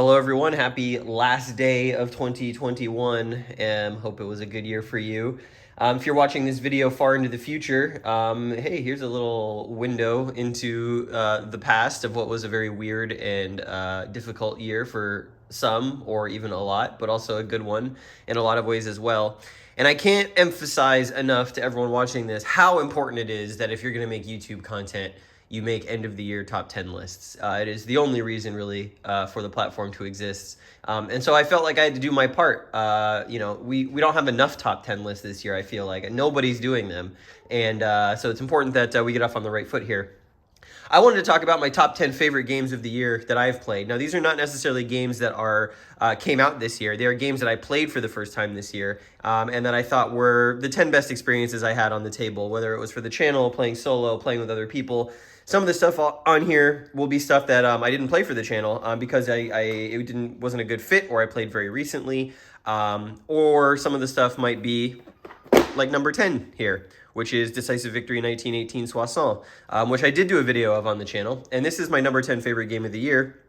Hello everyone, happy last day of 2021. Hope it was a good year for you. If you're watching this video far into the future, hey, here's a little window into the past of what was a very weird and difficult year for some, or even a lot, but also a good one in a lot of ways as well. And I can't emphasize enough to everyone watching this how important it is that if you're going to make YouTube content, you make end of the year top 10 lists. It is the only reason really for the platform to exist. And so I felt like I had to do my part. We don't have enough top 10 lists this year, I feel like, and nobody's doing them. And so it's important that we get off on the right foot here. I wanted to talk about my top 10 favorite games of the year that I've played. Now, these are not necessarily games that came out this year. They are games that I played for the first time this year, and that I thought were the 10 best experiences I had on the table, whether it was for the channel, playing solo, playing with other people. Some of the stuff on here will be stuff that I didn't play for the channel because it wasn't a good fit, or I played very recently, or some of the stuff might be like number 10 here, which is Decisive Victory 1918 Soissons, which I did do a video of on the channel. And this is my number 10 favorite game of the year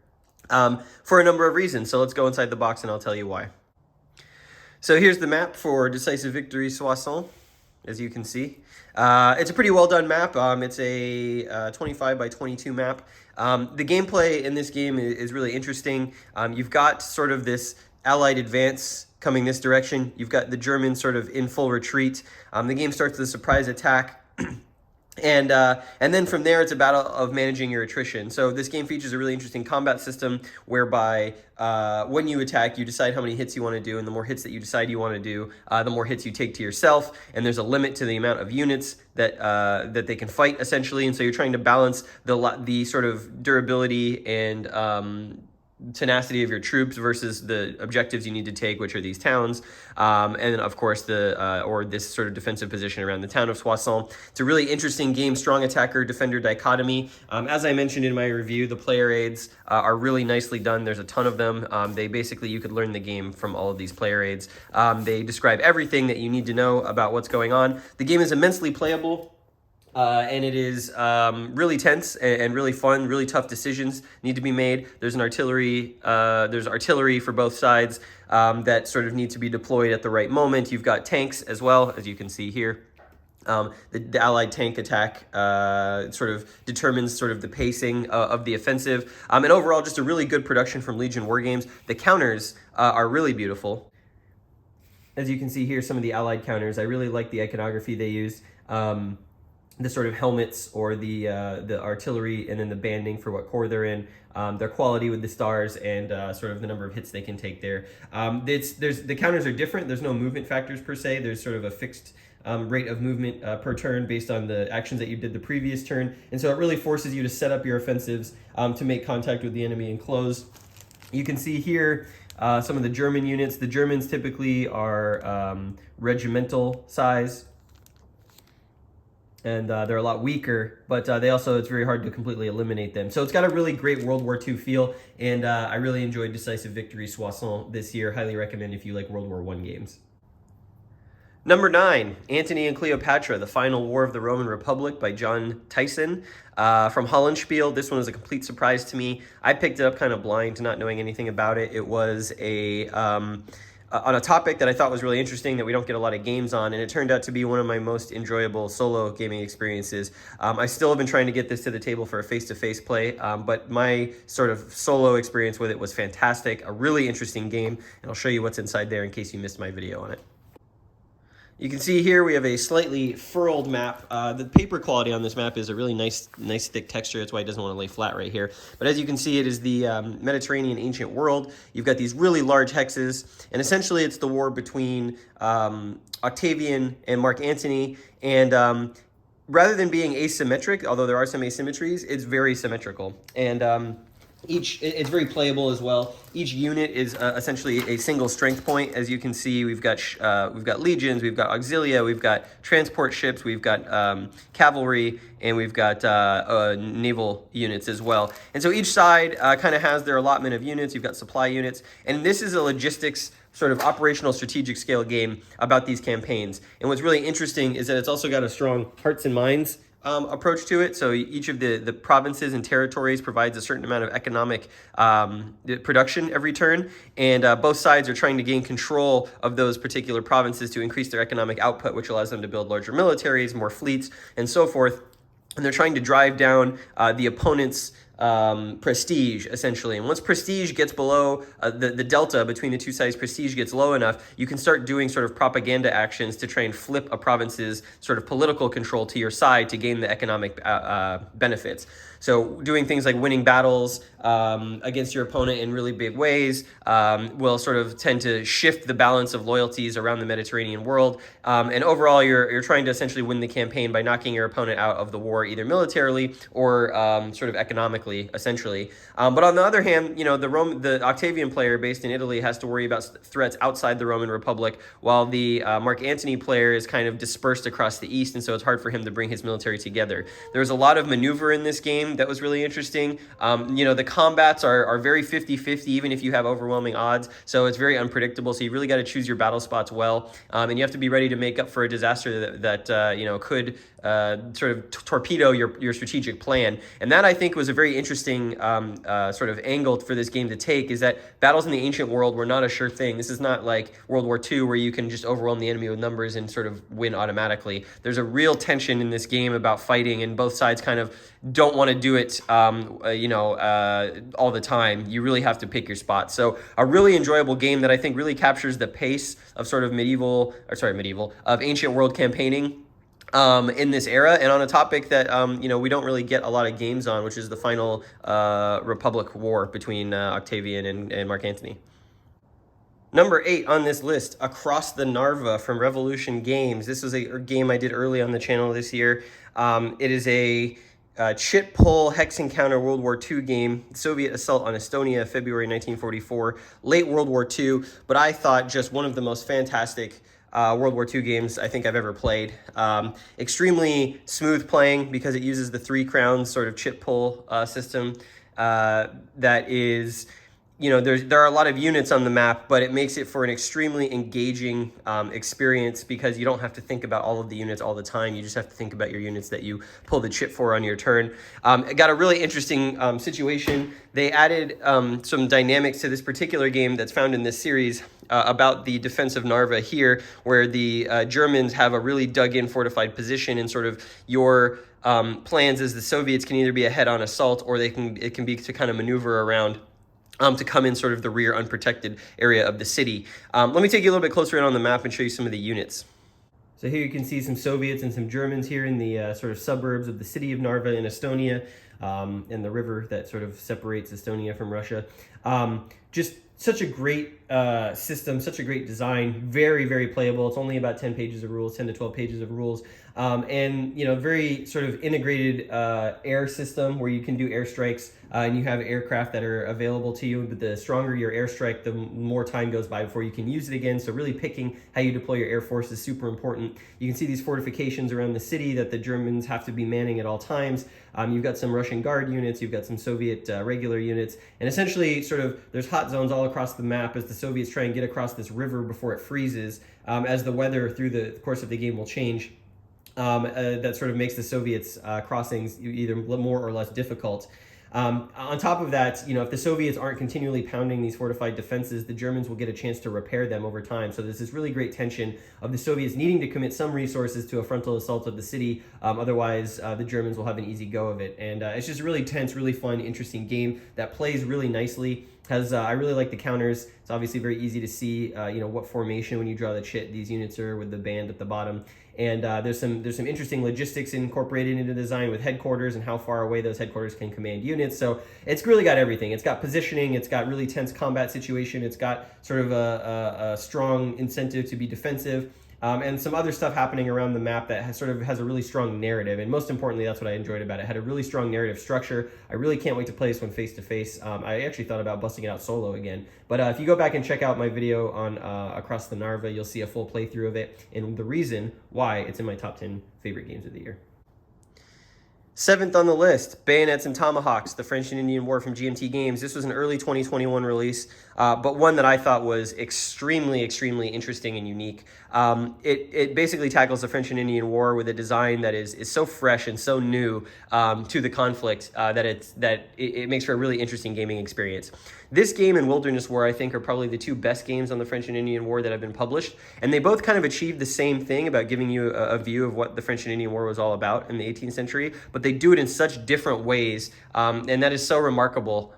for a number of reasons. So let's go inside the box and I'll tell you why. So here's the map for Decisive Victory Soissons, as you can see. It's a pretty well done map. It's a 25 by 22 map. The gameplay in this game is really interesting. You've got sort of this Allied advance coming this direction. You've got the Germans sort of in full retreat. The game starts with a surprise attack. And then from there, it's a battle of managing your attrition. So this game features a really interesting combat system whereby when you attack, you decide how many hits you want to do, and the more hits that you decide you want to do, the more hits you take to yourself. And there's a limit to the amount of units that they can fight, essentially. And so you're trying to balance the sort of durability and tenacity of your troops versus the objectives you need to take, which are these towns, and of course this sort of defensive position around the town of Soissons. It's a really interesting game, strong attacker defender dichotomy. As I mentioned in my review, the player aids are really nicely done. There's a ton of them. You could learn the game from all of these player aids. They describe everything that you need to know about what's going on. The game is immensely playable. And it is really tense and really fun. Really tough decisions need to be made. There's artillery for both sides that sort of need to be deployed at the right moment. You've got tanks as well, as you can see here. The Allied tank attack sort of determines sort of the pacing of the offensive. And overall, just a really good production from Legion Wargames. The counters are really beautiful. As you can see here, some of the Allied counters, I really like the iconography they used. The sort of helmets or the artillery, and then the banding for what corps they're in, their quality with the stars, and sort of the number of hits they can take there. The counters are different. There's no movement factors per se. There's sort of a fixed rate of movement per turn based on the actions that you did the previous turn. And so it really forces you to set up your offensives to make contact with the enemy and close. You can see here some of the German units. The Germans typically are regimental size. And they're a lot weaker, but it's very hard to completely eliminate them. So it's got a really great World War II feel, and I really enjoyed Decisive Victory Soissons this year. Highly recommend if you like World War I games. Number 9, Antony and Cleopatra, The Final War of the Roman Republic by John Tyson from Hollandspiel. This one was a complete surprise to me. I picked it up kind of blind, not knowing anything about it. It was on a topic that I thought was really interesting that we don't get a lot of games on, and it turned out to be one of my most enjoyable solo gaming experiences. I still have been trying to get this to the table for a face-to-face play, but my sort of solo experience with it was fantastic. A really interesting game, and I'll show you what's inside there in case you missed my video on it. You can see here we have a slightly furled map. The paper quality on this map is a really nice thick texture. That's why it doesn't want to lay flat right here. But as you can see, it is the Mediterranean ancient world. You've got these really large hexes, and essentially it's the war between Octavian and Mark Antony. And rather than being asymmetric, although there are some asymmetries, it's very symmetrical. And it's very playable as well. Each unit is essentially a single strength point. As you can see, we've got legions, we've got auxilia, we've got transport ships, we've got cavalry, and we've got naval units as well. And so each side kind of has their allotment of units. You've got supply units, and this is a logistics sort of operational strategic scale game about these campaigns. And what's really interesting is that it's also got a strong hearts and minds approach to it. So each of the provinces and territories provides a certain amount of economic production every turn, and both sides are trying to gain control of those particular provinces to increase their economic output, which allows them to build larger militaries, more fleets, and so forth. And they're trying to drive down the opponent's prestige, essentially. And once prestige gets below the delta between the two sides, prestige gets low enough, you can start doing sort of propaganda actions to try and flip a province's sort of political control to your side to gain the economic benefits. So doing things like winning battles against your opponent in really big ways will sort of tend to shift the balance of loyalties around the Mediterranean world. And overall, you're trying to essentially win the campaign by knocking your opponent out of the war, either militarily or sort of economically, essentially. But on the other hand, you know, the Octavian player based in Italy has to worry about threats outside the Roman Republic, while the Mark Antony player is kind of dispersed across the east, and so it's hard for him to bring his military together. There's a lot of maneuver in this game that was really interesting. You know, the combats are very 50-50, even if you have overwhelming odds, so it's very unpredictable, so you really got to choose your battle spots well, and you have to be ready to make up for a disaster that you know, could sort of torpedo your strategic plan. And that, I think, was a very interesting sort of angle for this game to take, is that battles in the ancient world were not a sure thing. This is not like World War II where you can just overwhelm the enemy with numbers and sort of win automatically. There's a real tension in this game about fighting, and both sides kind of don't want to do it you know, all the time. You really have to pick your spots. So a really enjoyable game that I think really captures the pace of sort of of ancient world campaigning in this era, and on a topic that you know, we don't really get a lot of games on, which is the final Republic War between Octavian and Mark Antony. Number 8 on this list, Across the Narva from Revolution Games. This was a game I did early on the channel this year. It is a chit pull hex encounter World War II game, Soviet assault on Estonia, February 1944, late World War II, but I thought just one of the most fantastic World War II games I think I've ever played. Extremely smooth playing because it uses the 3 crowns sort of chit pull system that is, you know, there are a lot of units on the map, but it makes it for an extremely engaging experience because you don't have to think about all of the units all the time. You just have to think about your units that you pull the chit for on your turn. It got a really interesting situation. They added some dynamics to this particular game that's found in this series about the defense of Narva here, where the Germans have a really dug-in fortified position, and sort of your plans as the Soviets can either be a head-on assault, or it can be to kind of maneuver around to come in sort of the rear unprotected area of the city. Let me take you a little bit closer in on the map and show you some of the units. So here you can see some Soviets and some Germans here in the sort of suburbs of the city of Narva in Estonia, and the river that sort of separates Estonia from Russia. Just such a great system, such a great design, very, very playable. It's only about 10 pages of rules, 10 to 12 pages of rules. And, you know, very sort of integrated air system where you can do airstrikes and you have aircraft that are available to you. But the stronger your airstrike, the more time goes by before you can use it again. So really picking how you deploy your air force is super important. You can see these fortifications around the city that the Germans have to be manning at all times. You've got some Russian Guard units, you've got some Soviet regular units, and essentially sort of there's hot zones all across the map as the Soviets try and get across this river before it freezes, as the weather through the course of the game will change. That sort of makes the Soviets' crossings either more or less difficult. On top of that, you know, if the Soviets aren't continually pounding these fortified defenses, the Germans will get a chance to repair them over time. So there's this really great tension of the Soviets needing to commit some resources to a frontal assault of the city. Otherwise, the Germans will have an easy go of it. And it's just a really tense, really fun, interesting game that plays really nicely. I really like the counters. It's obviously very easy to see, you know, what formation when you draw the chit these units are with the band at the bottom. And there's some interesting logistics incorporated into the design with headquarters and how far away those headquarters can command units. So it's really got everything. It's got positioning. It's got really tense combat situation. It's got sort of a strong incentive to be defensive. And some other stuff happening around the map that has a really strong narrative. And most importantly, that's what I enjoyed about it. It had a really strong narrative structure. I really can't wait to play this one face to face. I actually thought about busting it out solo again. But if you go back and check out my video on Across the Narva, you'll see a full playthrough of it and the reason why it's in my top 10 favorite games of the year. Seventh on the list, Bayonets and Tomahawks, the French and Indian War from GMT Games. This was an early 2021 release, but one that I thought was extremely, extremely interesting and unique. It basically tackles the French and Indian War with a design that is so fresh and so new to the conflict that it makes for a really interesting gaming experience. This game and Wilderness War, I think, are probably the two best games on the French and Indian War that have been published, and they both kind of achieve the same thing about giving you a view of what the French and Indian War was all about in the 18th century, but they do it in such different ways, and that is so remarkable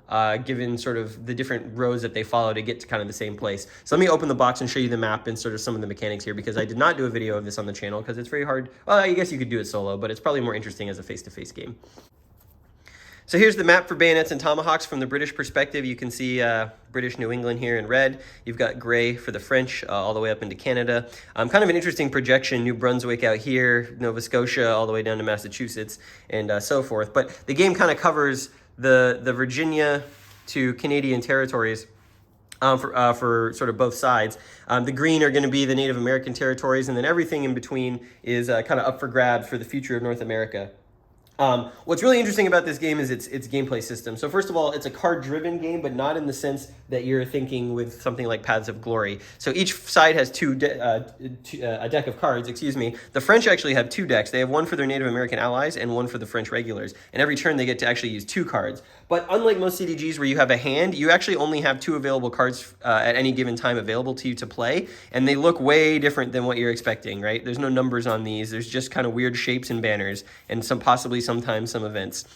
given sort of the different roads that they follow to get to kind of the same place. So let me open the box and show you the map and sort of some of the mechanics here, because I did not do a video of this on the channel because it's very hard. Well, I guess you could do it solo, but it's probably more interesting as a face-to-face game. So here's the map for Bayonets and Tomahawks from the British perspective. You can see British New England here in red. You've got gray for the French all the way up into Canada. Kind of an interesting projection, New Brunswick out here, Nova Scotia all the way down to Massachusetts, and so forth. But the game kind of covers the Virginia to Canadian territories for sort of both sides. The green are going to be the Native American territories, and then everything in between is kind of up for grabs for the future of North America. What's really interesting about this game is its gameplay system. So first of all, it's a card-driven game, but not in the sense that you're thinking with something like Paths of Glory. So each side has a deck of cards, excuse me. The French actually have two decks. They have one for their Native American allies and one for the French regulars. And every turn they get to actually use two cards. But unlike most CDGs where you have a hand, you actually only have two available cards at any given time available to you to play. And they look way different than what you're expecting, right? There's no numbers on these. There's just kind of weird shapes and banners and sometimes some events.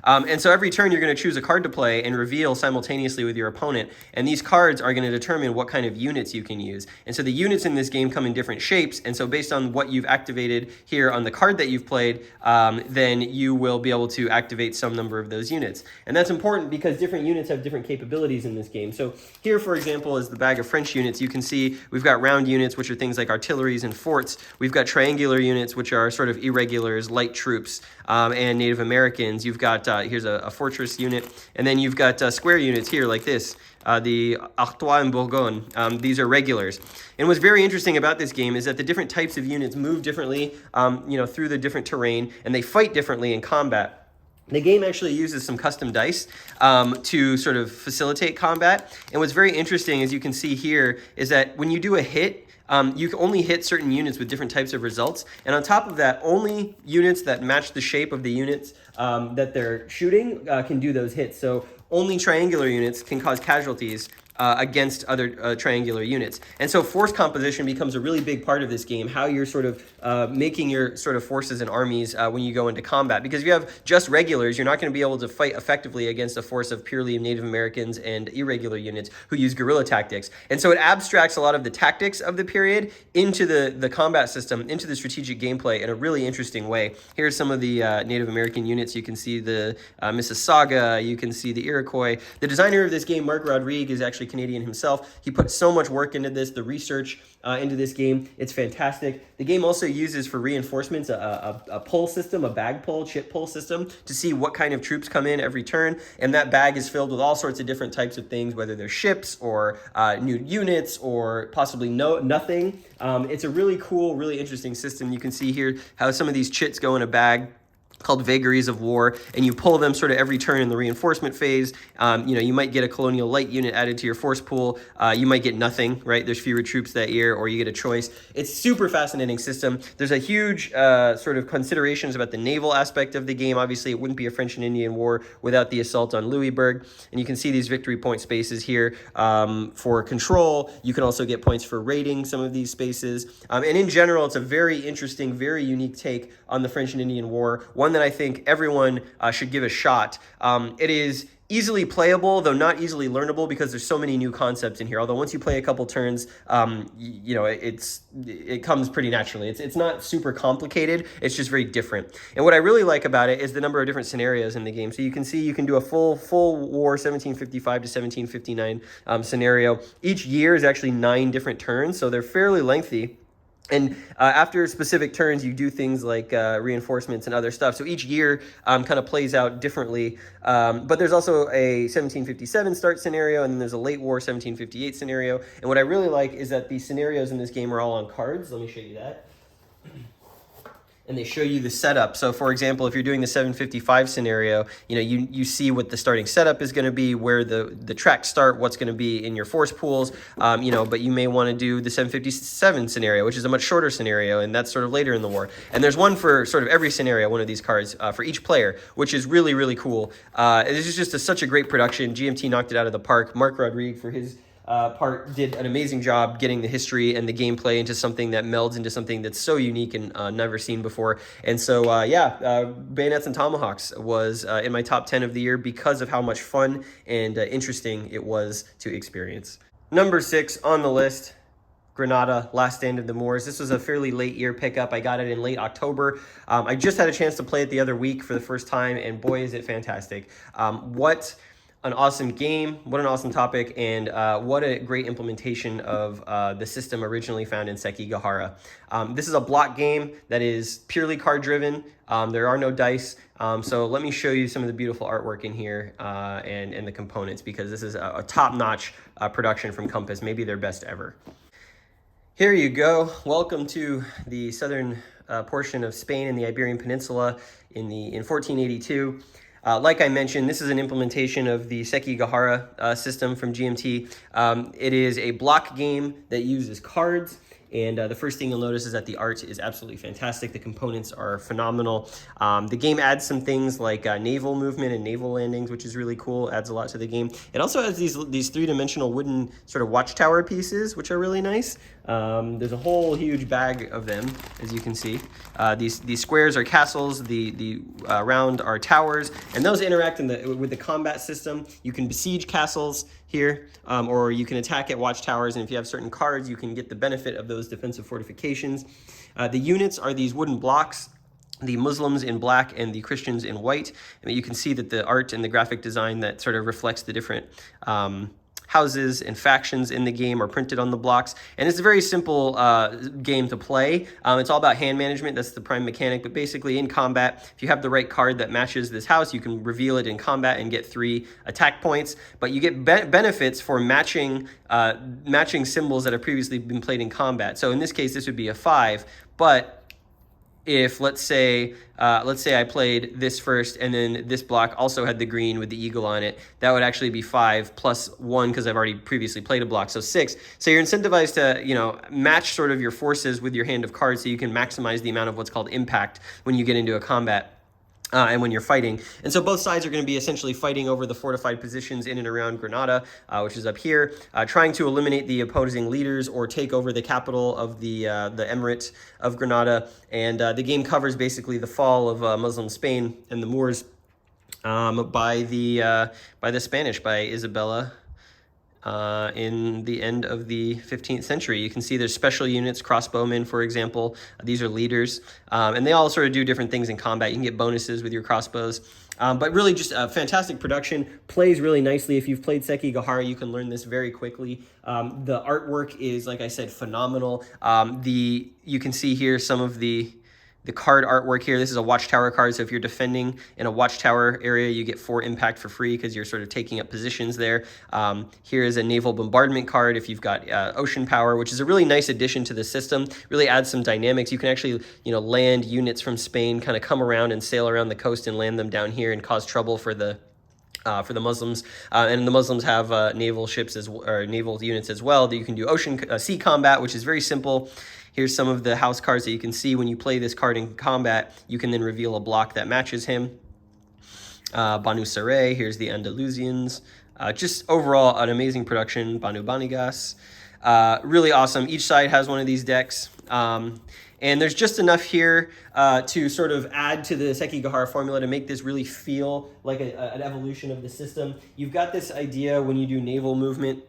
And so every turn you're going to choose a card to play and reveal simultaneously with your opponent, and these cards are going to determine what kind of units you can use. And so the units in this game come in different shapes, and so based on what you've activated here on the card that you've played, then you will be able to activate some number of those units. And that's important because different units have different capabilities in this game. So here, for example, is the bag of French units. You can see we've got round units, which are things like artilleries and forts. We've got triangular units, which are sort of irregulars, light troops, and Native Americans. You've got here's a fortress unit, and then you've got square units here like this, the Artois and Bourgogne. These are regulars. And what's very interesting about this game is that the different types of units move differently, through the different terrain, and they fight differently in combat. The game actually uses some custom dice to sort of facilitate combat. And what's very interesting, as you can see here, is that when you do a hit, you can only hit certain units with different types of results. And on top of that, only units that match the shape of the units that they're shooting can do those hits. So only triangular units can cause casualties against other triangular units. And so force composition becomes a really big part of this game, how you're sort of making your sort of forces and armies when you go into combat. Because if you have just regulars, you're not going to be able to fight effectively against a force of purely Native Americans and irregular units who use guerrilla tactics. And so it abstracts a lot of the tactics of the period into the combat system, into the strategic gameplay in a really interesting way. Here's some of the Native American units. You can see the Mississauga, you can see the Iroquois. The designer of this game, Mark Rodrigue, is actually Canadian himself. He put so much work into this, the research into this game. It's fantastic. The game also uses for reinforcements a pull system, a bag pull, chip pull system to see what kind of troops come in every turn. And that bag is filled with all sorts of different types of things, whether they're ships or new units or possibly nothing. It's a really cool, really interesting system. You can see here how some of these chits go in a bag called Vagaries of War, and you pull them sort of every turn in the reinforcement phase. You might get a colonial light unit added to your force pool. You might get nothing, right? There's fewer troops that year, or you get a choice. It's super fascinating system. There's a huge sort of considerations about the naval aspect of the game. Obviously, it wouldn't be a French and Indian War without the assault on Louisburg. And you can see these victory point spaces here for control. You can also get points for raiding some of these spaces. And in general, it's a very interesting, very unique take on the French and Indian War, one that I think everyone should give a shot. It is easily playable, though not easily learnable, because there's so many new concepts in here. Although once you play a couple turns, it comes pretty naturally. It's not super complicated. It's just very different. And what I really like about it is the number of different scenarios in the game. So you can see you can do a full war 1755 to 1759 scenario. Each year is actually 9 different turns, so they're fairly lengthy. And after specific turns, you do things like reinforcements and other stuff. So each year kind of plays out differently. But there's also a 1757 start scenario, and then there's a late war 1758 scenario. And what I really like is that the scenarios in this game are all on cards. Let me show you that. and they show you the setup. So for example, if you're doing the 755 scenario, you see what the starting setup is going to be, where the tracks start, what's going to be in your force pools, but you may want to do the 757 scenario, which is a much shorter scenario, and that's sort of later in the war. And there's one for sort of every scenario, one of these cards for each player, which is really, really cool. This is just such a great production. GMT knocked it out of the park. Mark Rodriguez, for his part, did an amazing job getting the history and the gameplay into something that melds into something that's so unique and never seen before. And so, Bayonets and Tomahawks was in my top 10 of the year because of how much fun and interesting it was to experience. Number 6 on the list, Granada, Last Stand of the Moors. This was a fairly late year pickup. I got it in late October. I just had a chance to play it the other week for the first time, and boy, is it fantastic. What an awesome game, what an awesome topic, and what a great implementation of the system originally found in Sekigahara. This is a block game that is purely card driven. There are no dice. So let me show you some of the beautiful artwork in here and the components, because this is a top-notch production from Compass, maybe their best ever. Here you go. Welcome to the southern portion of Spain and the Iberian Peninsula in 1482. Like I mentioned, this is an implementation of the Sekigahara system from GMT. It is a block game that uses cards. And the first thing you'll notice is that the art is absolutely fantastic. The components are phenomenal. The game adds some things like naval movement and naval landings, which is really cool. Adds a lot to the game. It also has these three-dimensional wooden sort of watchtower pieces, which are really nice. There's a whole huge bag of them, as you can see. These squares are castles. The round are towers, and those interact with the combat system. You can besiege castles here, or you can attack at watchtowers, and if you have certain cards, you can get the benefit of those defensive fortifications. The units are these wooden blocks, the Muslims in black and the Christians in white. And you can see that the art and the graphic design that sort of reflects the different houses and factions in the game are printed on the blocks. And it's a very simple game to play. It's all about hand management. That's the prime mechanic. But basically in combat, if you have the right card that matches this house, you can reveal it in combat and get 3 attack points. But you get benefits for matching symbols that have previously been played in combat. So in this case, this would be a 5. But if let's say I played this first, and then this block also had the green with the eagle on it, that would actually be 5 plus 1 because I've already previously played a block, so 6. So you're incentivized to match sort of your forces with your hand of cards, so you can maximize the amount of what's called impact when you get into a combat. And when you're fighting. And so both sides are going to be essentially fighting over the fortified positions in and around Granada, which is up here, trying to eliminate the opposing leaders or take over the capital of the Emirate of Granada. And the game covers basically the fall of Muslim Spain and the Moors by the Spanish, by Isabella. In the end of the 15th century. You can see there's special units, crossbowmen, for example. These are leaders, and they all sort of do different things in combat. You can get bonuses with your crossbows, but really just a fantastic production. Plays really nicely. If you've played Sekigahara, you can learn this very quickly. The artwork is, like I said, phenomenal. You can see here some of the card artwork here. This is a watchtower card, so if you're defending in a watchtower area, you get 4 impact for free because you're sort of taking up positions there. Here is a naval bombardment card if you've got ocean power, which is a really nice addition to the system. Really adds some dynamics. You can actually, land units from Spain, kind of come around and sail around the coast and land them down here and cause trouble for the Muslims, and the Muslims have naval ships or naval units as well that you can do sea combat, which is very simple. Here's some of the house cards that you can see. When you play this card in combat, you can then reveal a block that matches him. Banu Saray, here's the Andalusians. Just overall, an amazing production. Banu Banigas. Really awesome. Each side has one of these decks. And there's just enough here to sort of add to the Sekigahara formula to make this really feel like an evolution of the system. You've got this idea when you do naval movement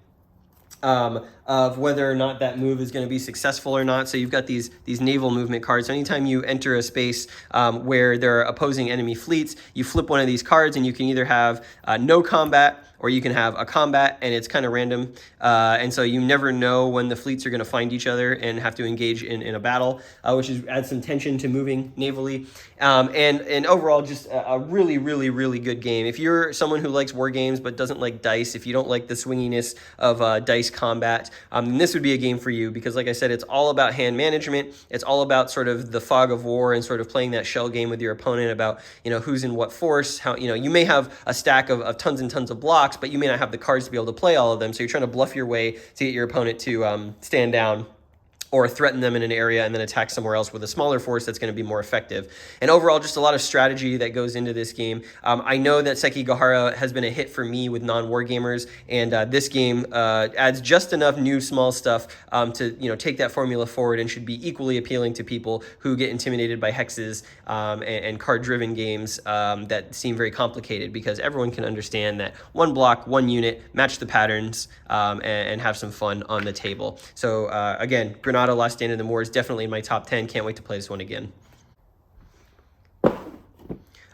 of whether or not that move is going to be successful or not. So you've got these naval movement cards. So anytime you enter a space where there are opposing enemy fleets, you flip one of these cards and you can either have no combat or you can have a combat, and it's kind of random. And so you never know when the fleets are going to find each other and have to engage in a battle, which adds some tension to moving navally. And overall, just a really, really, really good game. If you're someone who likes war games but doesn't like dice, if you don't like the swinginess of dice combat, then this would be a game for you, because like I said, it's all about hand management. It's all about sort of the fog of war and sort of playing that shell game with your opponent about, who's in what force, how, you may have a stack of tons and tons of blocks, but you may not have the cards to be able to play all of them. So you're trying to bluff your way to get your opponent to stand down or threaten them in an area and then attack somewhere else with a smaller force that's going to be more effective. And overall, just a lot of strategy that goes into this game. I know that Sekigahara has been a hit for me with non-war gamers, and this game adds just enough new small stuff to take that formula forward, and should be equally appealing to people who get intimidated by hexes and card-driven games that seem very complicated, because everyone can understand that one block, one unit, match the patterns, and have some fun on the table. So again, Granada Last Stand in the Moors, definitely in my top 10. Can't wait to play this one again.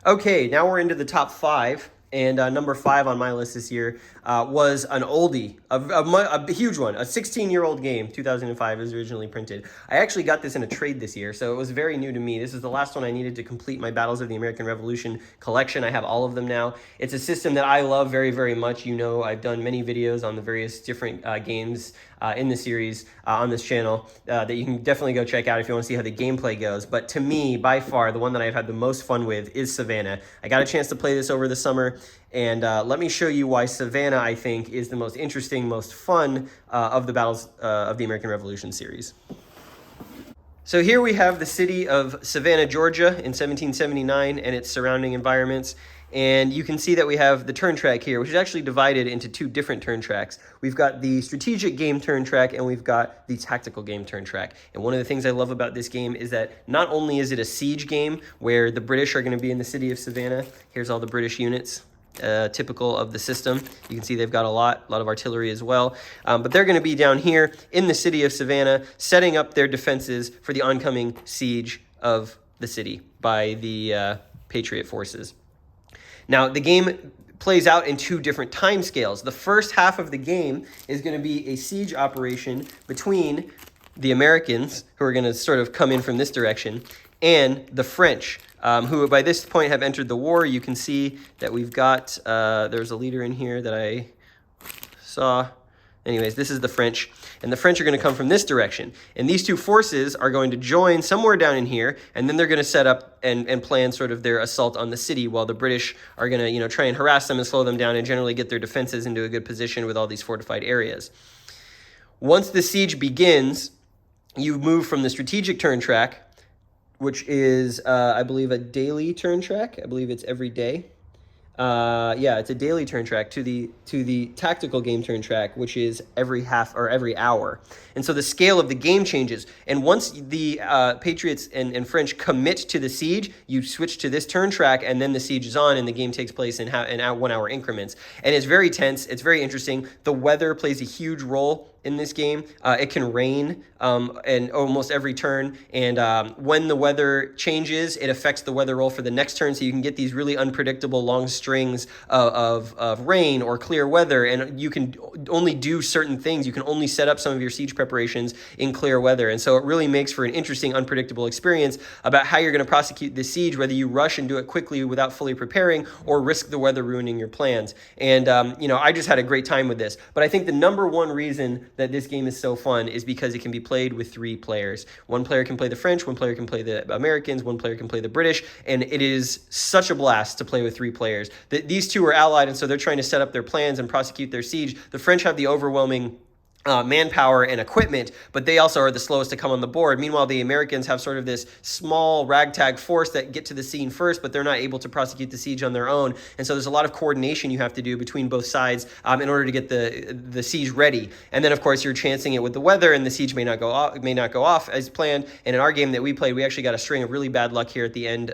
Okay, now we're into the top 5. And number 5 on my list this year was an oldie, a huge one, a 16-year-old game. 2005 was originally printed. I actually got this in a trade this year, so it was very new to me. This is the last one I needed to complete my Battles of the American Revolution collection. I have all of them now. It's a system that I love very, very much. I've done many videos on the various different games in the series on this channel that you can definitely go check out if you want to see how the gameplay goes. But to me, by far, the one that I've had the most fun with is Savannah. I got a chance to play this over the summer, and let me show you why Savannah, I think, is the most interesting, most fun of the Battles of the American Revolution series. So here we have the city of Savannah, Georgia in 1779 and its surrounding environments. And you can see that we have the turn track here, which is actually divided into 2 different turn tracks. We've got the strategic game turn track, and we've got the tactical game turn track. And one of the things I love about this game is that not only is it a siege game where the British are going to be in the city of Savannah. Here's all the British units. Typical of the system. You can see they've got a lot of artillery as well. But they're going to be down here in the city of Savannah, setting up their defenses for the oncoming siege of the city by the Patriot forces. Now, the game plays out in 2 different time scales. The first half of the game is going to be a siege operation between the Americans, who are going to sort of come in from this direction, and the French, who by this point have entered the war. You can see that we've got, there's a leader in here that I saw. Anyways, this is the French, and the French are going to come from this direction. And these 2 forces are going to join somewhere down in here, and then they're going to set up and plan sort of their assault on the city, while the British are going to, try and harass them and slow them down and generally get their defenses into a good position with all these fortified areas. Once the siege begins, you move from the strategic turn track, which is, I believe, a daily turn track. I believe it's every day. Yeah, it's a daily turn track to the tactical game turn track, which is every half or every hour. And so the scale of the game changes. And once the Patriots and French commit to the siege, you switch to this turn track, and then the siege is on, and the game takes place in 1 hour increments. And it's very tense. It's very interesting. The weather plays a huge role in this game. It can rain and almost every turn, and when the weather changes, it affects the weather roll for the next turn, so you can get these really unpredictable long strings of rain or clear weather, and you can only do certain things. You can only set up some of your siege preparations in clear weather, and so it really makes for an interesting, unpredictable experience about how you're going to prosecute this siege, whether you rush and do it quickly without fully preparing, or risk the weather ruining your plans. And I just had a great time with this. But I think the number one reason that this game is so fun is because it can be played with 3 players. One player can play the French, one player can play the Americans, one player can play the British, and it is such a blast to play with 3 players. These 2 are allied, and so they're trying to set up their plans and prosecute their siege. The French have the overwhelming manpower and equipment, but they also are the slowest to come on the board. Meanwhile, the Americans have sort of this small ragtag force that get to the scene first, but they're not able to prosecute the siege on their own. And so there's a lot of coordination you have to do between both sides in order to get the siege ready. And then, of course, you're chancing it with the weather, and the siege may not go off as planned. And in our game that we played, we actually got a string of really bad luck here at the end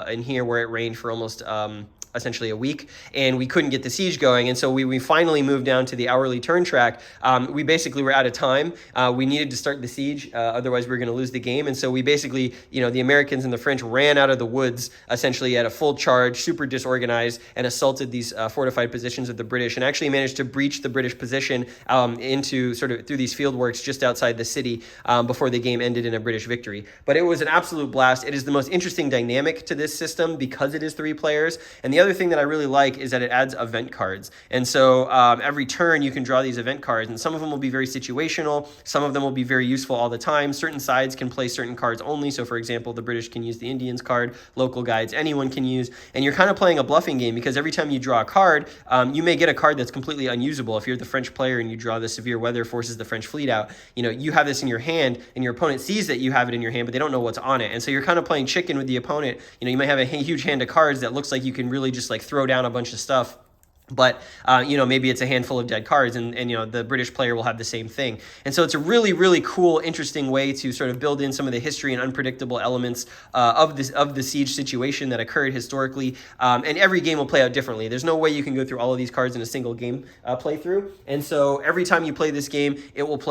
in here, where it rained for almost essentially a week, and we couldn't get the siege going. And so we finally moved down to the hourly turn track. We basically were out of time. We needed to start the siege, otherwise we were going to lose the game. And so we basically, the Americans and the French ran out of the woods essentially at a full charge, super disorganized, and assaulted these fortified positions of the British, and actually managed to breach the British position into sort of through these field works just outside the city before the game ended in a British victory. But it was an absolute blast. It is the most interesting dynamic to this system because it is 3 players. And the other thing that I really like is that it adds event cards. And so every turn you can draw these event cards, and some of them will be very situational. Some of them will be very useful all the time. Certain sides can play certain cards only. So for example, the British can use the Indians card, local guides, anyone can use. And you're kind of playing a bluffing game because every time you draw a card, you may get a card that's completely unusable. If you're the French player and you draw the severe weather forces the French fleet out, you have this in your hand and your opponent sees that you have it in your hand, but they don't know what's on it. And so you're kind of playing chicken with the opponent. You might have a huge hand of cards that looks like you can really just like throw down a bunch of stuff. But, maybe it's a handful of dead cards, and the British player will have the same thing. And so it's a really, really cool, interesting way to sort of build in some of the history and unpredictable elements of the siege situation that occurred historically. And every game will play out differently. There's no way you can go through all of these cards in a single game playthrough. And so every time you play this game, it will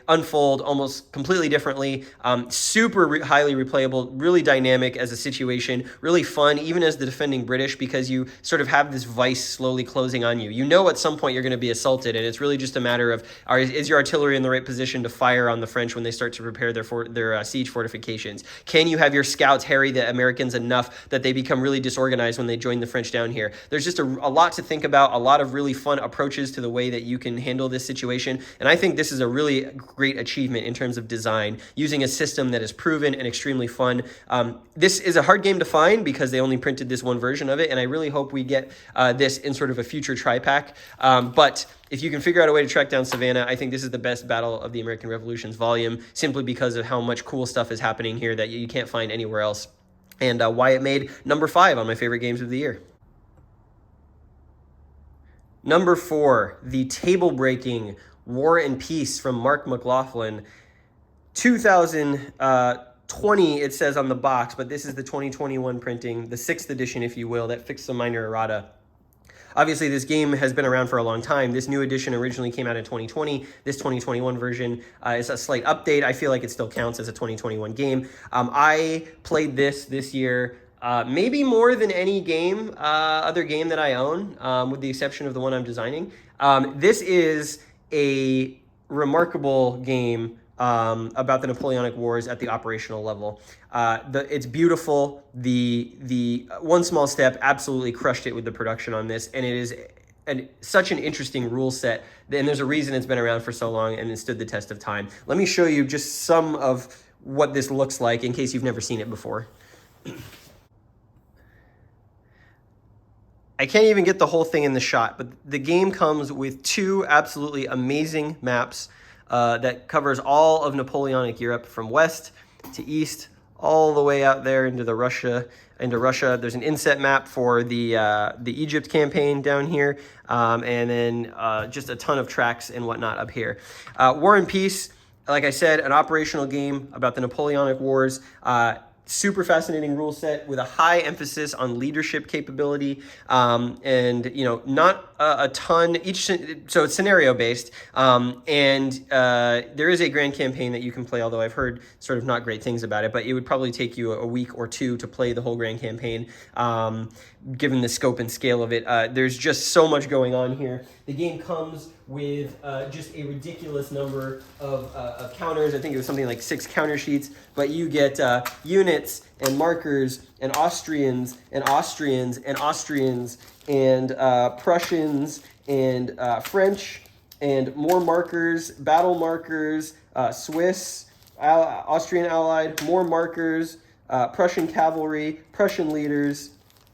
unfold almost completely differently. Super highly replayable, really dynamic as a situation, really fun, even as the defending British, because you sort of have this vice slowly closing on you. At some point you're going to be assaulted, and it's really just a matter of is your artillery in the right position to fire on the French when they start to prepare their siege fortifications? Can you have your scouts harry the Americans enough that they become really disorganized when they join the French down here? There's just a lot to think about, a lot of really fun approaches to the way that you can handle this situation, and I think this is a really great achievement in terms of design, using a system that is proven and extremely fun. This is a hard game to find because they only printed this one version of it, and I really hope we get this in sort of a future tri-pack. But if you can figure out a way to track down Savannah, I think this is the best Battle of the American Revolutions volume, simply because of how much cool stuff is happening here that you can't find anywhere else, and why it made number 5 on my favorite games of the year. Number 4, the table-breaking War and Peace from Mark McLaughlin. 2020, it says on the box, but this is the 2021 printing, the 6th edition, if you will, that fixed some minor errata. Obviously, this game has been around for a long time. This new edition originally came out in 2020. This 2021 version is a slight update. I feel like it still counts as a 2021 game. I played this year maybe more than any other game that I own, with the exception of the one I'm designing. This is a remarkable game about the Napoleonic Wars at the operational level. It's beautiful. The One Small Step absolutely crushed it with the production on this, and it is such an interesting rule set, and there's a reason it's been around for so long and it stood the test of time. Let me show you just some of what this looks like in case you've never seen it before. I can't even get the whole thing in the shot, but the game comes with 2 absolutely amazing maps that covers all of Napoleonic Europe from west to east, all the way out there into Russia. There's an inset map for the Egypt campaign down here, and then just a ton of tracks and whatnot up here. War and Peace, like I said, an operational game about the Napoleonic Wars. Super fascinating rule set with a high emphasis on leadership capability, and not a ton so it's scenario based, and there is a grand campaign that you can play, although I've heard sort of not great things about it, but it would probably take you a week or 2 to play the whole grand campaign, given the scope and scale of it. There's just so much going on here. The game comes with just a ridiculous number of counters. I think it was something like 6 counter sheets, but you get units and markers and Austrians and Austrians and Austrians and Prussians and French and more markers, battle markers, Swiss, Austrian allied, more markers, Prussian cavalry, Prussian leaders.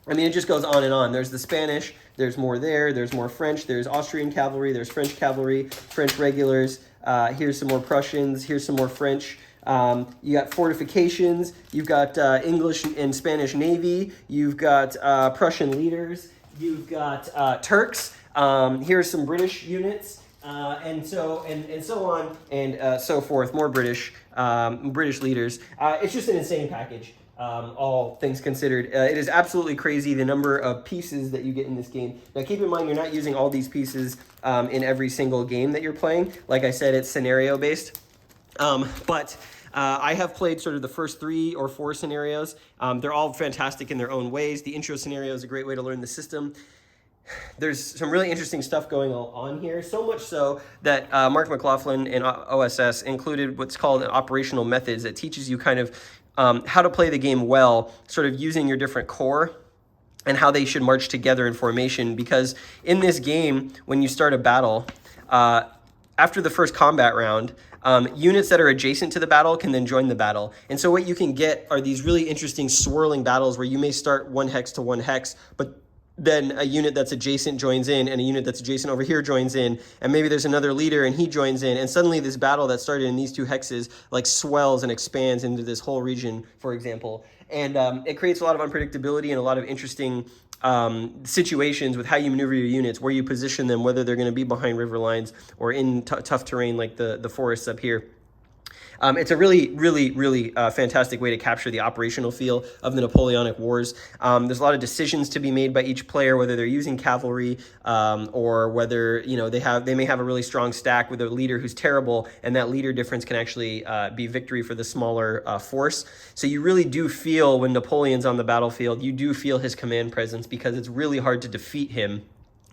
I mean, it just goes on and on. There's the Spanish, there's more there's more French, there's Austrian cavalry, there's French cavalry, French regulars, here's some more Prussians, here's some more French. You got fortifications, you've got English and Spanish Navy, you've got Prussian leaders, you've got Turks, here's some British units, and so on and so forth, more British leaders. It's just an insane package. all things considered. It is absolutely crazy the number of pieces that you get in this game. Now, keep in mind, you're not using all these pieces in every single game that you're playing. Like I said, it's scenario-based. But I have played sort of the first 3 or 4 scenarios. They're all fantastic in their own ways. The intro scenario is a great way to learn the system. There's some really interesting stuff going on here, so much so that Mark McLaughlin and OSS included what's called operational methods that teaches you kind of how to play the game well, sort of using your different core and how they should march together in formation. Because in this game, when you start a battle, after the first combat round, units that are adjacent to the battle can then join the battle. And so what you can get are these really interesting swirling battles where you may start 1 hex to 1 hex, but then a unit that's adjacent joins in, and a unit that's adjacent over here joins in, and maybe there's another leader and he joins in, and suddenly this battle that started in these 2 hexes like swells and expands into this whole region, for example. And it creates a lot of unpredictability and a lot of interesting situations with how you maneuver your units, where you position them, whether they're going to be behind river lines or in tough terrain like the forests up here. It's a really fantastic way to capture the operational feel of the Napoleonic Wars. There's a lot of decisions to be made by each player, whether they're using cavalry or whether they may have a really strong stack with a leader who's terrible, and that leader difference can actually be victory for the smaller force. So you really do feel when Napoleon's on the battlefield, you do feel his command presence, because it's really hard to defeat him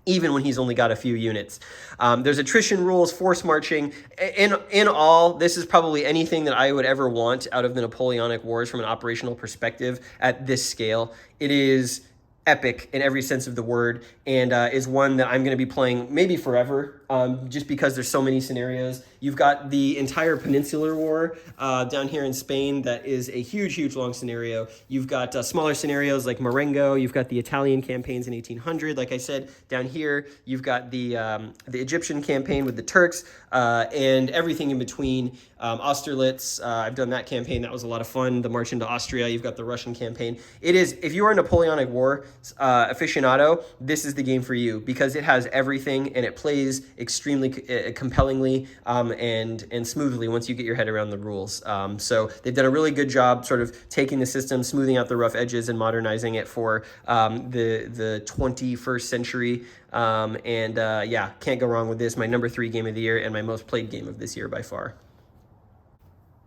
even when he's only got a few units. There's attrition rules, force marching. In all, this is probably anything that I would ever want out of the Napoleonic Wars from an operational perspective at this scale. It is epic in every sense of the word, and is one that I'm going to be playing maybe forever, just because there's so many scenarios. You've got the entire Peninsular War down here in Spain. That is a huge long scenario. You've got smaller scenarios like Marengo. You've got the Italian campaigns in 1800. Like I said, down here you've got the Egyptian campaign with the Turks, and everything in between. Austerlitz, I've done that campaign. That was a lot of fun. The March into Austria. You've got the Russian campaign. It is, if you are a Napoleonic War aficionado, this is the game for you, because it has everything and it plays extremely compellingly and smoothly once you get your head around the rules. So they've done a really good job sort of taking the system, smoothing out the rough edges, and modernizing it for the 21st century. Yeah, can't go wrong with this. My number 3 game of the year and my most played game of this year by far.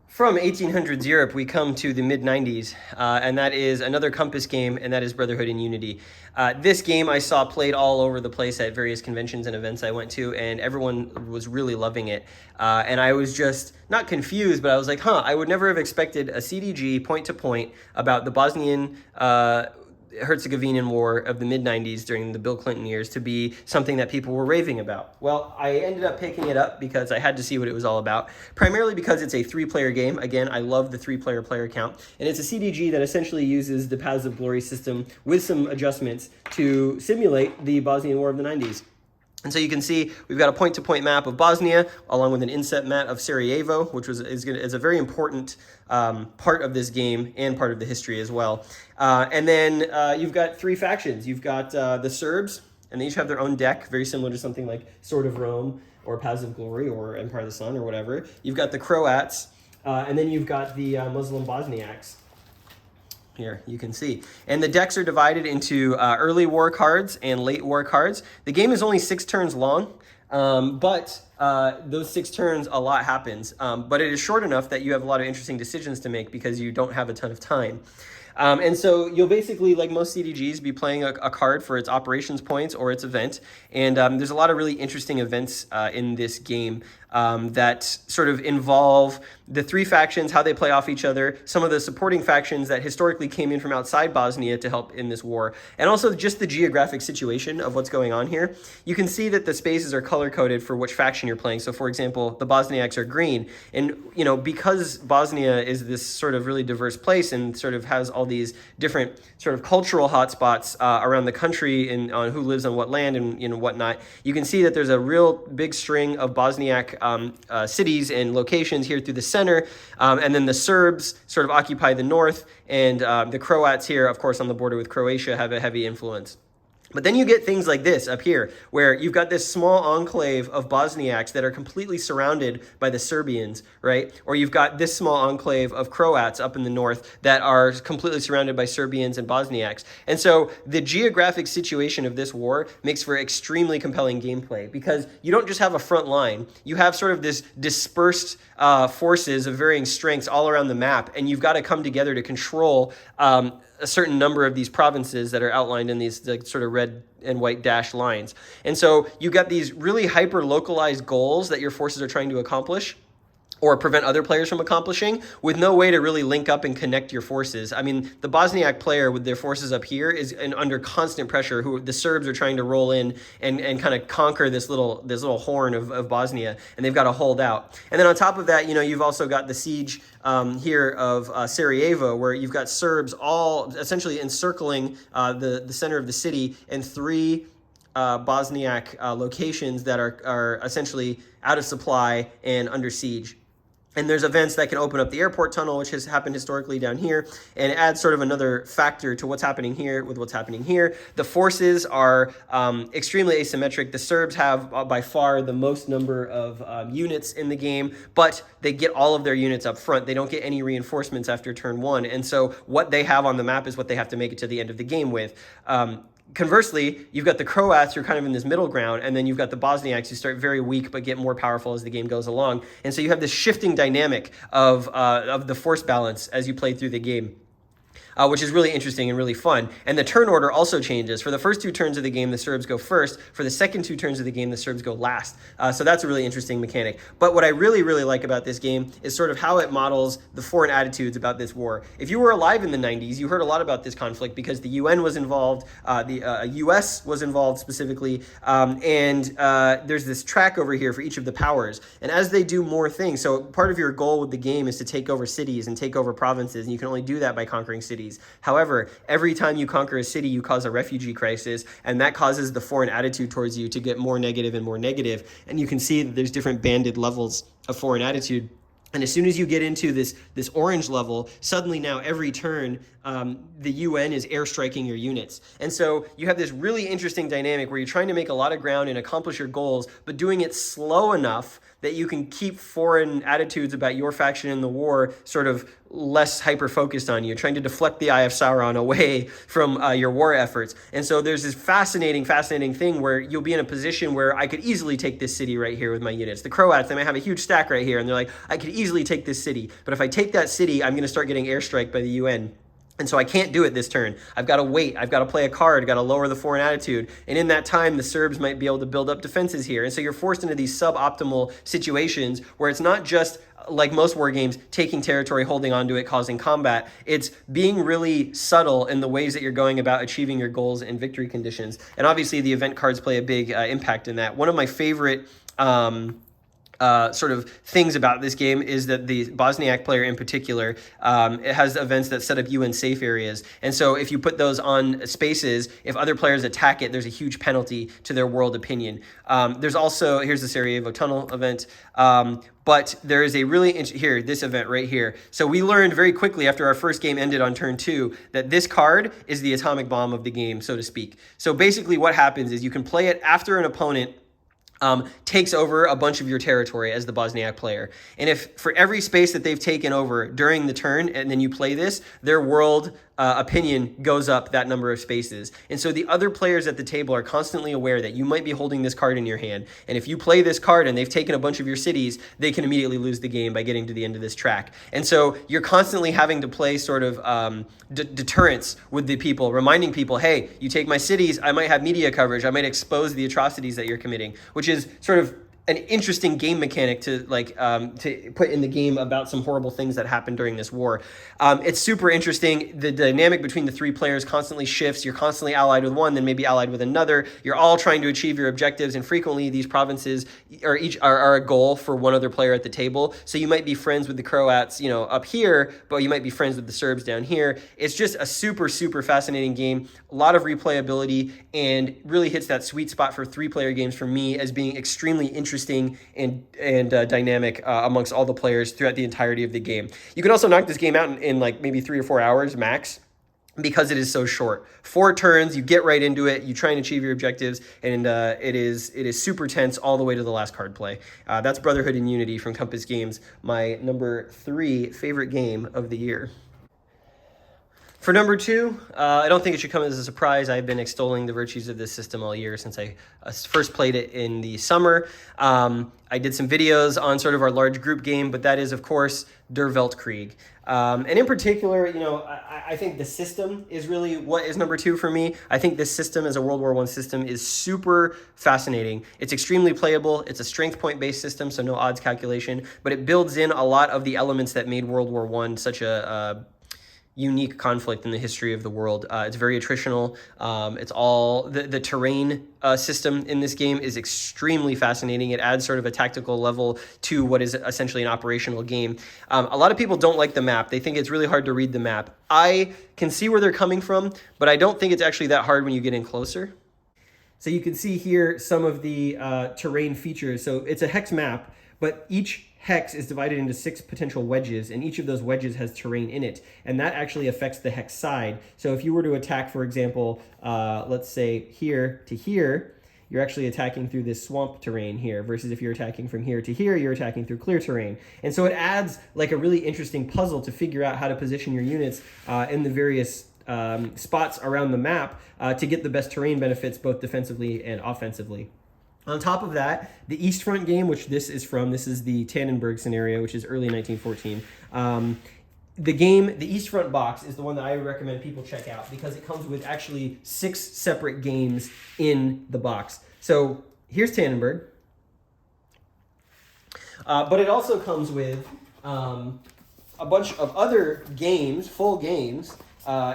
From 1800s Europe, we come to the mid-90s, and that is another Compass game, and that is Brotherhood and Unity. This game I saw played all over the place at various conventions and events I went to, and everyone was really loving it. And I was just not confused, but I was like, I would never have expected a CDG point-to-point about the Bosnian Herzegovinian War of the mid-90s during the Bill Clinton years to be something that people were raving about. Well, I ended up picking it up because I had to see what it was all about, primarily because it's a 3-player game. Again, I love the 3-player player count, and it's a CDG that essentially uses the Paths of Glory system with some adjustments to simulate the Bosnian War of the 90s. And so you can see we've got a point-to-point map of Bosnia, along with an inset map of Sarajevo, which is a very important part of this game and part of the history as well. And then you've got 3 factions. You've got the Serbs, and they each have their own deck, very similar to something like Sword of Rome or Paths of Glory or Empire of the Sun or whatever. You've got the Croats, and then you've got the Muslim Bosniaks. Here, you can see. And the decks are divided into early war cards and late war cards. The game is only 6 turns long, but those 6 turns, a lot happens. But it is short enough that you have a lot of interesting decisions to make because you don't have a ton of time. And so you'll basically, like most CDGs, be playing a card for its operations points or its event. And there's a lot of really interesting events in this game that sort of involve the 3 factions, how they play off each other, some of the supporting factions that historically came in from outside Bosnia to help in this war, and also just the geographic situation of what's going on here. You can see that the spaces are color-coded for which faction you're playing. So, for example, the Bosniaks are green. And, because Bosnia is this sort of really diverse place and sort of has all these different sort of cultural hotspots around the country and on who lives on what land and whatnot, you can see that there's a real big string of Bosniak cities and locations here through the center, and then the Serbs sort of occupy the north, and the Croats here, of course, on the border with Croatia, have a heavy influence. But then you get things like this up here, where you've got this small enclave of Bosniaks that are completely surrounded by the Serbians, right? Or you've got this small enclave of Croats up in the north that are completely surrounded by Serbians and Bosniaks. And so the geographic situation of this war makes for extremely compelling gameplay, because you don't just have a front line. You have sort of this dispersed forces of varying strengths all around the map, and you've got to come together to control a certain number of these provinces that are outlined in these sort of red and white dashed lines. And so you got these really hyper-localized goals that your forces are trying to accomplish or prevent other players from accomplishing, with no way to really link up and connect your forces. I mean, the Bosniak player with their forces up here is under constant pressure, who the Serbs are trying to roll in and kind of conquer this little horn of Bosnia, and they've got to hold out. And then on top of that, you've also got the siege here of Sarajevo, where you've got Serbs all essentially encircling the center of the city, and three Bosniak locations that are essentially out of supply and under siege. And there's events that can open up the airport tunnel, which has happened historically down here, and it adds sort of another factor to what's happening here with what's happening here. The forces are extremely asymmetric. The Serbs have by far the most number of units in the game, but they get all of their units up front. They don't get any reinforcements after turn one. And so what they have on the map is what they have to make it to the end of the game with. Conversely, you've got the Croats who are kind of in this middle ground, and then you've got the Bosniaks who start very weak but get more powerful as the game goes along. And so you have this shifting dynamic of the force balance as you play through the game. Which is really interesting and really fun. And the turn order also changes. For the first two turns of the game, the Serbs go first. For the second two turns of the game, the Serbs go last. So that's a really interesting mechanic. But what I really, really like about this game is sort of how it models the foreign attitudes about this war. If you were alive in the 90s, you heard a lot about this conflict because the UN was involved, the US was involved specifically, and there's this track over here for each of the powers. And as they do more things, so part of your goal with the game is to take over cities and take over provinces, and you can only do that by conquering cities. However, every time you conquer a city, you cause a refugee crisis, and that causes the foreign attitude towards you to get more negative and more negative. And you can see that there's different banded levels of foreign attitude. And as soon as you get into this orange level, suddenly now every turn, the UN is airstriking your units. And so you have this really interesting dynamic where you're trying to make a lot of ground and accomplish your goals, but doing it slow enough that you can keep foreign attitudes about your faction in the war sort of less hyper-focused on you, trying to deflect the Eye of Sauron away from your war efforts. And so there's this fascinating thing where you'll be in a position where I could easily take this city right here with my units. The Croats, they might have a huge stack right here, and they're like, I could easily take this city. But if I take that city, I'm going to start getting airstriked by the UN. And so I can't do it this turn. I've got to wait. I've got to play a card. I've got to lower the foreign attitude. And in that time, the Serbs might be able to build up defenses here. And so you're forced into these suboptimal situations where it's not just like most war games, taking territory, holding onto it, causing combat. It's being really subtle in the ways that you're going about achieving your goals and victory conditions. And obviously the event cards play a big impact in that. One of my favorite sort of things about this game is that the Bosniak player in particular, it has events that set up UN safe areas. And so if you put those on spaces, if other players attack it, there's a huge penalty to their world opinion. There's also, here's the Sarajevo Tunnel event. But there is a really, this event right here. So we learned very quickly after our first game ended on turn 2 that this card is the atomic bomb of the game, so to speak. So basically what happens is you can play it after an opponent takes over a bunch of your territory as the Bosniak player. And if for every space that they've taken over during the turn, and then you play this, their world opinion goes up that number of spaces. And so the other players at the table are constantly aware that you might be holding this card in your hand. And if you play this card and they've taken a bunch of your cities, they can immediately lose the game by getting to the end of this track. And so you're constantly having to play sort of deterrence with the people, reminding people, hey, you take my cities, I might have media coverage, I might expose the atrocities that you're committing, which is sort of an interesting game mechanic to to put in the game about some horrible things that happened during this war. It's super interesting. The dynamic between the three players constantly shifts. You're constantly allied with one, then maybe allied with another. You're all trying to achieve your objectives, and frequently these provinces are a goal for one other player at the table. So you might be friends with the Croats, up here, but you might be friends with the Serbs down here. It's just a super, super fascinating game. A lot of replayability, and really hits that sweet spot for 3-player games for me as being extremely interesting and dynamic amongst all the players throughout the entirety of the game. You can also knock this game out in like maybe 3 or 4 hours max. because it is so short. 4 turns, you get right into it, you try and achieve your objectives, and it is super tense all the way to the last card play. That's Brotherhood and Unity from Compass Games, my number 3 favorite game of the year. For number 2, I don't think it should come as a surprise. I've been extolling the virtues of this system all year since I first played it in the summer. I did some videos on sort of our large group game, but that is, of course, Der Weltkrieg. And in particular, you know, I think the system is really what is number 2 for me. I think this system as a World War I system is super fascinating. It's extremely playable. It's a strength point-based system, so no odds calculation, but it builds in a lot of the elements that made World War I such a unique conflict in the history of the world. It's very attritional. It's all the terrain system in this game is extremely fascinating. It adds sort of a tactical level to what is essentially an operational game. A lot of people don't like the map. They think it's really hard to read the map. I can see where they're coming from, but I don't think it's actually that hard when you get in closer. So you can see here some of the terrain features. So it's a hex map, but each hex is divided into 6 potential wedges, and each of those wedges has terrain in it, and that actually affects the hex side. So if you were to attack, for example, let's say here to here, you're actually attacking through this swamp terrain here, versus if you're attacking from here to here, you're attacking through clear terrain. And so it adds like a really interesting puzzle to figure out how to position your units in the various spots around the map to get the best terrain benefits both defensively and offensively. On top of that, the East Front game, which this is from, this is the Tannenberg scenario, which is early 1914. The East Front box is the one that I recommend people check out because it comes with actually 6 separate games in the box. So here's Tannenberg. But it also comes with a bunch of other games, full games,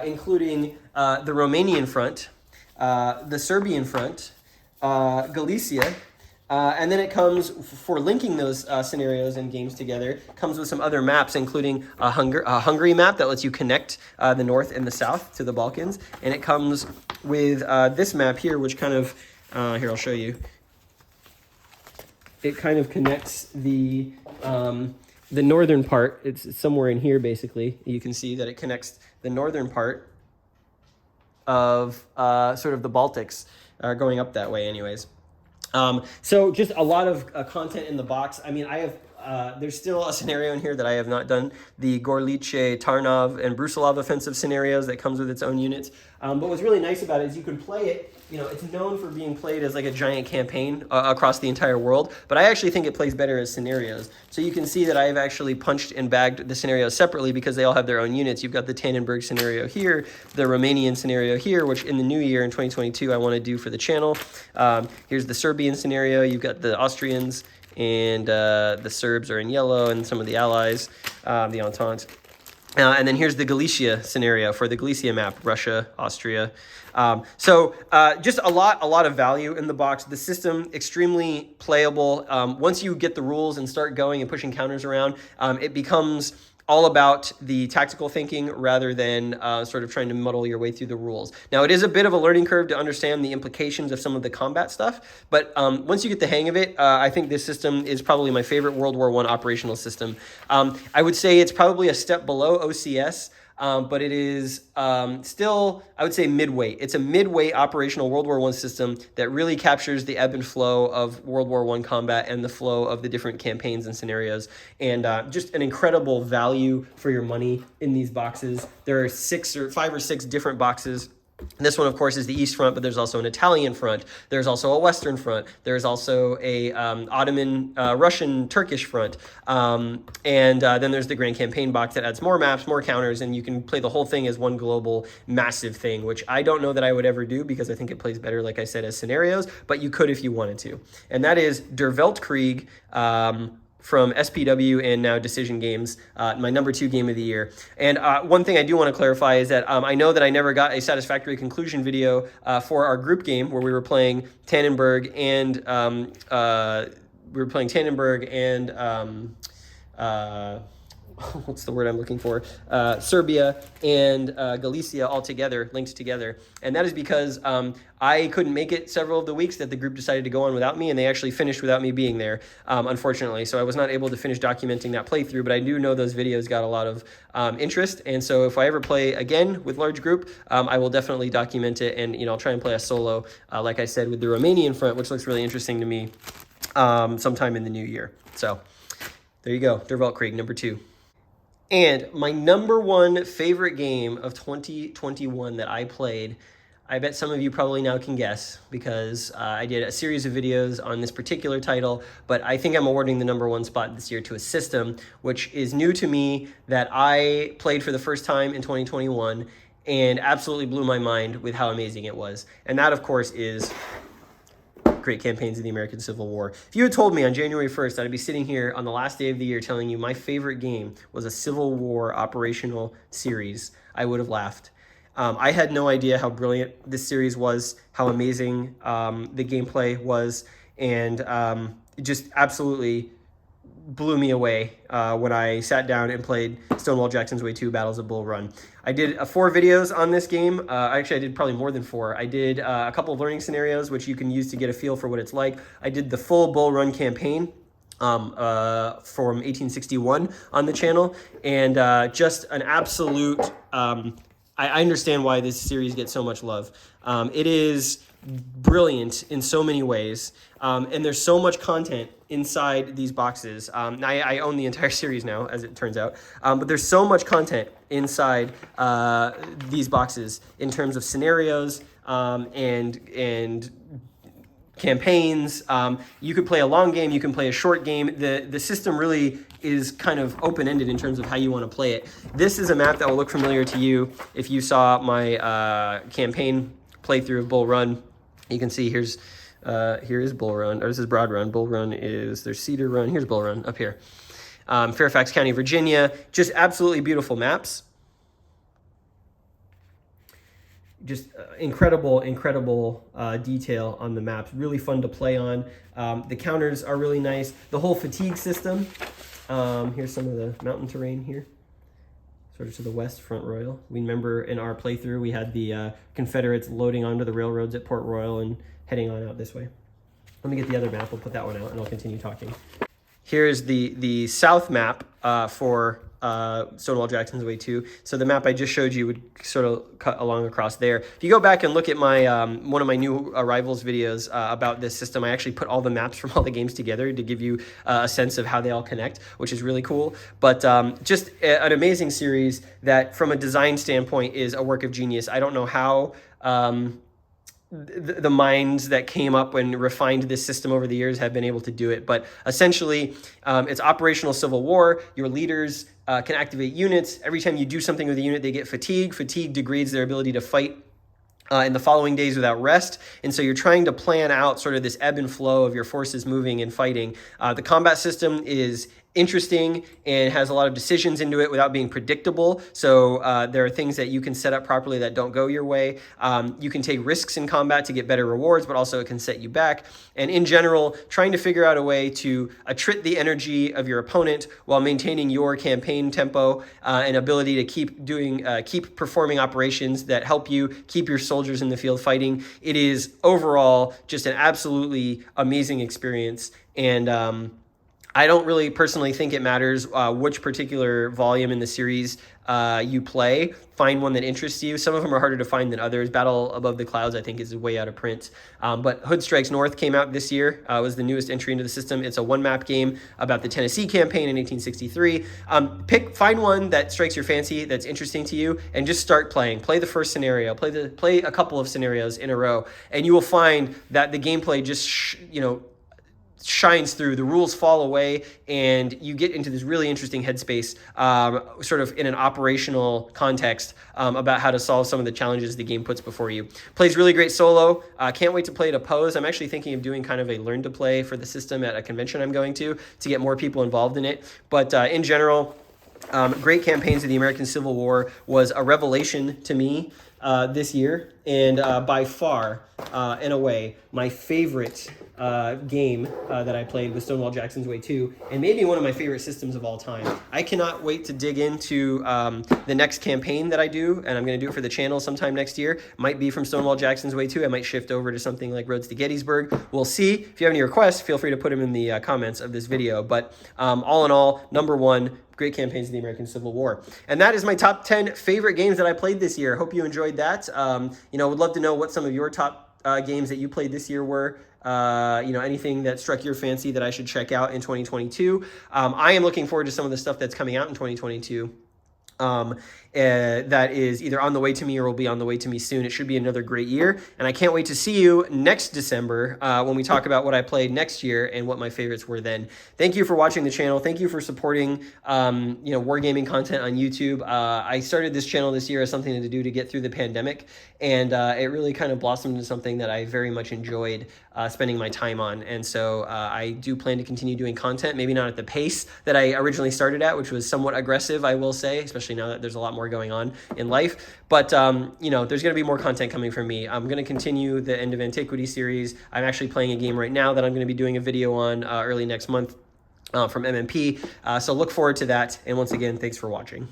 including the Romanian Front, the Serbian Front, Galicia, and then it comes, for linking those scenarios and games together, comes with some other maps, including a Hungary map that lets you connect the north and the south to the Balkans, and it comes with this map here, which kind of, here I'll show you, it kind of connects the northern part, it's somewhere in here basically, you can see that it connects the northern part of sort of the Baltics, going up that way anyways. So just a lot of content in the box. I mean, I have, there's still a scenario in here that I have not done, the Gorlice, Tarnov, and Brusilov offensive scenarios that comes with its own units. But what's really nice about it is you can play it, you know, it's known for being played as like a giant campaign across the entire world, but I actually think it plays better as scenarios. So you can see that I have actually punched and bagged the scenarios separately because they all have their own units. You've got the Tannenberg scenario here, the Romanian scenario here, which in the new year in 2022 I want to do for the channel. Here's the Serbian scenario. You've got the Austrians, and the Serbs are in yellow, and some of the allies, the Entente. And then here's the Galicia scenario for the Galicia map, Russia, Austria. So just a lot of value in the box. The system, extremely playable. Once you get the rules and start going and pushing counters around, it becomes all about the tactical thinking rather than sort of trying to muddle your way through the rules. Now, it is a bit of a learning curve to understand the implications of some of the combat stuff, but once you get the hang of it, I think this system is probably my favorite World War I operational system. I would say it's probably a step below OCS, but it is still, I would say, midweight. It's a midweight operational World War I system that really captures the ebb and flow of World War I combat and the flow of the different campaigns and scenarios, and just an incredible value for your money in these boxes. There are 5 or 6 different boxes. This one, of course, is the East Front, but there's also an Italian front. There's also a Western front. There's also a Ottoman, Russian, Turkish front. And then there's the Grand Campaign box that adds more maps, more counters, and you can play the whole thing as one global, massive thing, which I don't know that I would ever do because I think it plays better, like I said, as scenarios, but you could if you wanted to. And that is Der Weltkrieg, from SPW and now Decision Games, my number 2 game of the year. And one thing I do want to clarify is that I know that I never got a satisfactory conclusion video for our group game where we were playing Tannenberg and what's the word I'm looking for? Serbia and Galicia all together, linked together. And that is because I couldn't make it several of the weeks that the group decided to go on without me, and they actually finished without me being there, unfortunately. So I was not able to finish documenting that playthrough, but I do know those videos got a lot of interest. And so if I ever play again with large group, I will definitely document it, and I'll try and play a solo, like I said, with the Romanian front, which looks really interesting to me, sometime in the new year. So there you go, Der Weltkrieg, number 2. And my number 1 favorite game of 2021 that I played, I bet some of you probably now can guess, because I did a series of videos on this particular title, but I think I'm awarding the number 1 spot this year to a system which is new to me, that I played for the first time in 2021 and absolutely blew my mind with how amazing it was. And that, of course, is Great Campaigns of the American Civil War. If you had told me on January 1st that I'd be sitting here on the last day of the year telling you my favorite game was a Civil War operational series, I would have laughed. I had no idea how brilliant this series was, how amazing the gameplay was, and it just absolutely blew me away when I sat down and played Stonewall Jackson's Way 2 Battles of Bull Run. I did 4 videos on this game. Actually, I did probably more than 4. I did a couple of learning scenarios, which you can use to get a feel for what it's like. I did the full Bull Run campaign from 1861 on the channel, and just an absolute... I understand why this series gets so much love. It is brilliant in so many ways, and there's so much content inside these boxes. I own the entire series now, as it turns out, but there's so much content inside these boxes in terms of scenarios and campaigns. You could play a long game, you can play a short game. The system really is kind of open-ended in terms of how you want to play it. This is a map that will look familiar to you if you saw my campaign playthrough of Bull Run. You can see here is Bull Run, or this is Broad Run. Bull Run there's Cedar Run, here's Bull Run up here. Fairfax County, Virginia, just absolutely beautiful maps. Just incredible detail on the maps. Really fun to play on. The counters are really nice. The whole fatigue system. Here's some of the mountain terrain here, sort of to the west, Front Royal. We remember in our playthrough we had the Confederates loading onto the railroads at Port Royal and heading on out this way. Let me get the other map. We'll put that one out and I'll continue talking. Here's the south map for Stonewall Jackson's Way 2. So the map I just showed you would sort of cut along across there. If you go back and look at my one of my new arrivals videos about this system, I actually put all the maps from all the games together to give you a sense of how they all connect, which is really cool. But just an amazing series that from a design standpoint is a work of genius. I don't know how the minds that came up and refined this system over the years have been able to do it. But essentially, it's operational Civil War. Your leaders can activate units. Every time you do something with a unit, they get fatigue. Fatigue degrades their ability to fight in the following days without rest. And so you're trying to plan out sort of this ebb and flow of your forces moving and fighting. The combat system is interesting and has a lot of decisions into it without being predictable. So there are things that you can set up properly that don't go your way. You can take risks in combat to get better rewards, but also it can set you back. And in general, trying to figure out a way to attrit the energy of your opponent while maintaining your campaign tempo and ability to keep performing operations that help you keep your soldiers in the field fighting. It is overall just an absolutely amazing experience. And I don't really personally think it matters which particular volume in the series you play. Find one that interests you. Some of them are harder to find than others. Battle Above the Clouds, I think, is way out of print. But Hood Strikes North came out this year. Was the newest entry into the system. It's a one-map game about the Tennessee campaign in 1863. Find one that strikes your fancy, that's interesting to you, and just start playing. Play the first scenario. Play a couple of scenarios in a row, and you will find that the gameplay just shines through. The rules fall away and you get into this really interesting headspace sort of in an operational context about how to solve some of the challenges the game puts before you. Plays really great solo. Can't wait to play it opposed. I'm actually thinking of doing kind of a learn to play for the system at a convention I'm going to get more people involved in it. But in general, Great Campaigns of the American Civil War was a revelation to me this year. and by far, in a way, my favorite game that I played was Stonewall Jackson's Way 2, and maybe one of my favorite systems of all time. I cannot wait to dig into the next campaign that I do, and I'm going to do it for the channel sometime next year. Might be from Stonewall Jackson's Way 2. I might shift over to something like Roads to Gettysburg. We'll see. If you have any requests, feel free to put them in the comments of this video. But all in all, number one, great campaigns in the American Civil War. And that is my top 10 favorite games that I played this year. Hope you enjoyed that. Would love to know what some of your top games that you played this year were. Anything that struck your fancy that I should check out in 2022. I am looking forward to some of the stuff that's coming out in 2022. That is either on the way to me or will be on the way to me soon. It should be another great year, and I can't wait to see you next December when we talk about what I played next year and what my favorites were then. Thank you for watching the channel. Thank you for supporting wargaming content on YouTube. I started this channel this year as something to do to get through the pandemic, and it really kind of blossomed into something that I very much enjoyed spending my time on. And so I do plan to continue doing content, maybe not at the pace that I originally started at, which was somewhat aggressive, I will say, especially now that there's a lot more going on in life. But, there's going to be more content coming from me. I'm going to continue the End of Antiquity series. I'm actually playing a game right now that I'm going to be doing a video on early next month from MMP. So look forward to that. And once again, thanks for watching.